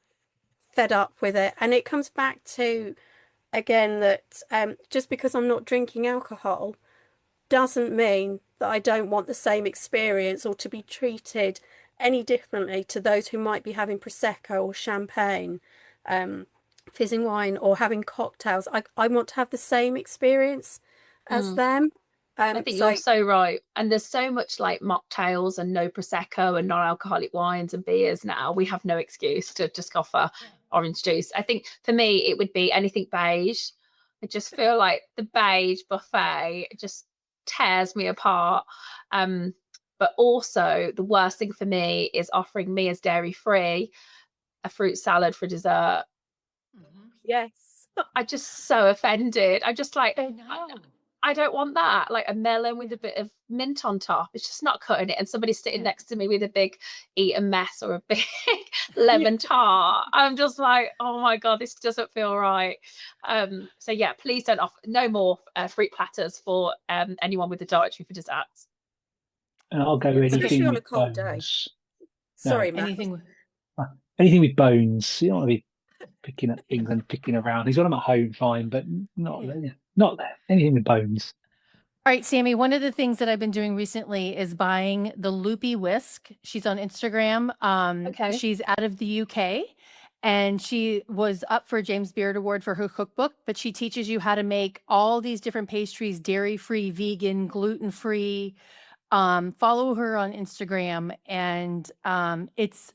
fed up with it, and it comes back to, again, that just because I'm not drinking alcohol doesn't mean that I don't want the same experience or to be treated any differently to those who might be having prosecco or champagne, fizzing wine, or having cocktails. I want to have the same experience as them. I think you're so right. And there's so much like mocktails and no prosecco and non-alcoholic wines and beers now. We have no excuse to just offer orange juice. I think for me it would be anything beige. I just feel like the beige buffet just tears me apart. But also the worst thing for me is offering me as dairy free a fruit salad for dessert. Yes. I just so offended. I just like, I know. I don't want that. Like a melon with a bit of mint on top. It's just not cutting it. And somebody's sitting next to me with a big eat a mess or a big lemon tart. I'm just like, oh my God, this doesn't feel right. So yeah, please don't offer no more fruit platters for anyone with a dietary for desserts. And I'll go Especially anything on a with cold day. bones. Sorry, No. Matt. Anything with bones. You don't want to be picking up things and picking around. He's got them at home, fine, but not anything with bones. All right, Sammy, one of the things that I've been doing recently is buying the Loopy Whisk. She's on Instagram. Okay. She's out of the UK, and she was up for a James Beard Award for her cookbook, but she teaches you how to make all these different pastries, dairy-free, vegan, gluten-free. Follow her on Instagram, and it's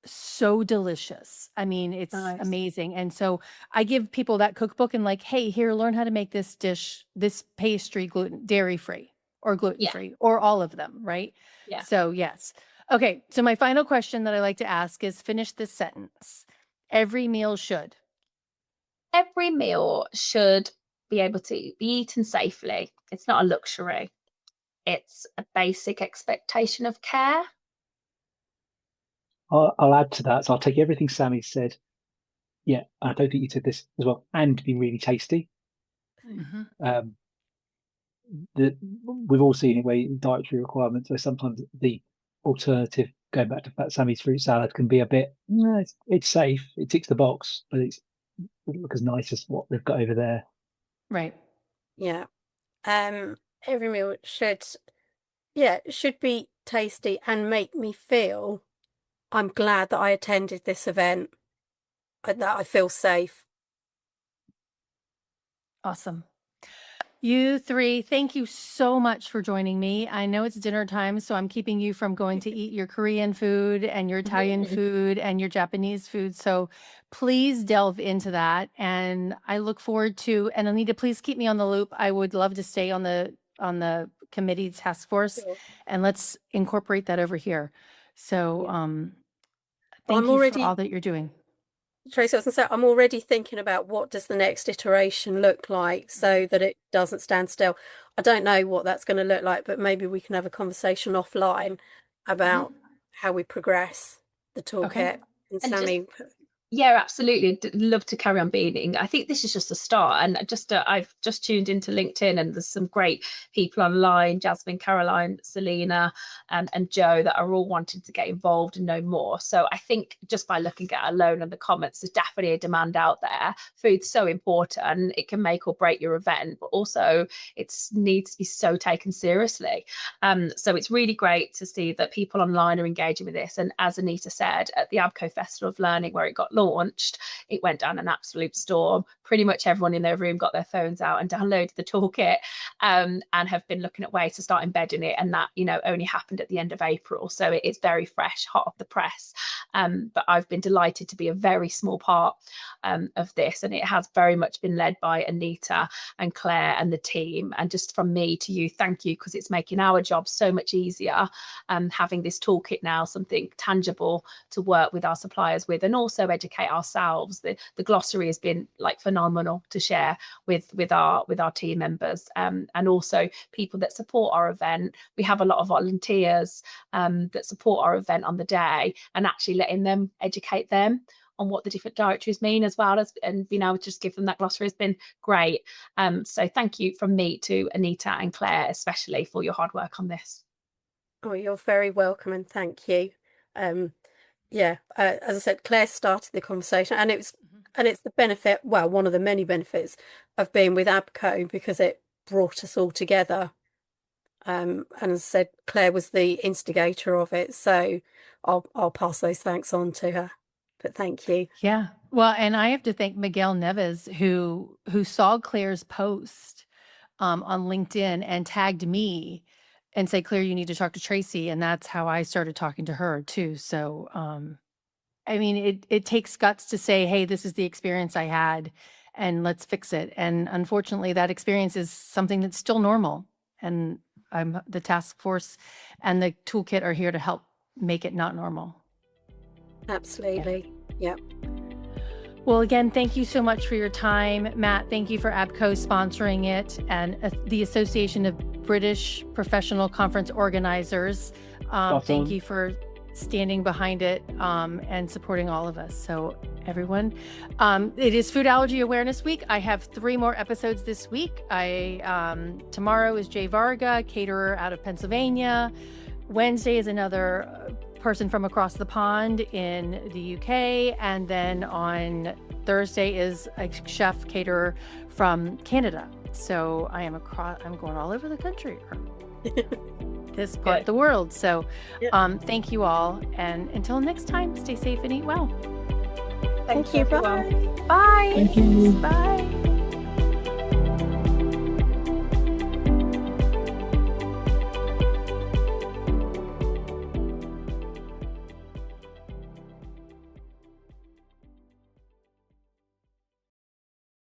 so delicious. I mean, it's Nice. amazing. And so I give people that cookbook and like, hey, here, learn how to make this dish, this pastry, dairy-free or gluten-free, or all of them, right? Yeah. So yes. Okay. So my final question that I like to ask is finish this sentence. Every meal should. Every meal should be able to be eaten safely. It's not a luxury. It's a basic expectation of care. I'll add to that. So I'll take everything Sammy said. Yeah, I don't think you said this as well. And be really tasty. Mm-hmm. We've all seen it where dietary requirements, where sometimes the alternative, going back to Sammy's fruit salad, can be a bit. It's safe. It ticks the box, but it doesn't look as nice as what they've got over there. Right. Yeah. Every meal should be tasty and make me feel I'm glad that I attended this event. that I feel safe. Awesome. You three, thank you so much for joining me. I know it's dinner time, so I'm keeping you from going to eat your Korean food and your Italian food and your Japanese food. So please delve into that. And I look forward to, and Anita, please keep me on the loop. I would love to stay on the committee task force, Sure. and let's incorporate that over here. So thank I'm you for already- all that you're doing. Tracy, I was going to say, I'm already thinking about what does the next iteration look like so that it doesn't stand still. I don't know what that's going to look like, but maybe we can have a conversation offline about how we progress the toolkit. Okay. And And just- Sammy, Yeah, absolutely. Love to carry on being. I think this is just a start, and I've just tuned into LinkedIn, and there's some great people online: Jasmine, Caroline, Selena, and Joe, that are all wanting to get involved and know more. So I think just by looking at it alone and the comments, there's definitely a demand out there. Food's so important; it can make or break your event, but also it needs to be so taken seriously. So it's really great to see that people online are engaging with this. And as Anita said, at the ABPCO Festival of Learning, where it got launched, it went down an absolute storm. Pretty much everyone in their room got their phones out and downloaded the toolkit, and have been looking at ways to start embedding it. And that, only happened at the end of April. So it is very fresh, hot off the press. But I've been delighted to be a very small part of this. And it has very much been led by Anita and Claire and the team. And just from me to you, thank you, because it's making our job so much easier. Having this toolkit now, something tangible to work with our suppliers with, and also educate ourselves. The glossary has been phenomenal to share with our team members, and also people that support our event. We have a lot of volunteers that support our event on the day, and actually letting them educate them on what the different directories mean, as well as, and being able to just give them that glossary has been great. So thank you from me to Anita and Claire, especially, for your hard work on this. Oh, you're very welcome, and thank you. As I said, Claire started the conversation, and it's the benefit, well, one of the many benefits of being with ABPCO, because it brought us all together. And as I said, Claire was the instigator of it, so I'll pass those thanks on to her. But thank you. Yeah. Well, and I have to thank Miguel Neves, who saw Claire's post on LinkedIn and tagged me and said, Claire, you need to talk to Tracy. And that's how I started talking to her too. So, I mean, it takes guts to say, hey, this is the experience I had and let's fix it. And unfortunately, that experience is something that's still normal. And the task force and the toolkit are here to help make it not normal. Absolutely. Yep. Well, again, thank you so much for your time. Matt, thank you for ABPCO sponsoring it, and the Association of British Professional Conference Organizers. Thank you for standing behind it and supporting all of us. So everyone, it is Food Allergy Awareness Week. I have 3 more episodes this week. Tomorrow is Jay Varga, caterer out of Pennsylvania. Wednesday is another person from across the pond in the UK, and then on Thursday is a chef caterer from Canada. So I'm going all over the country, this part of the world. So thank you all, and until next time, stay safe and eat well. Thank you. Everyone. Bye. Bye. Thank you. Bye.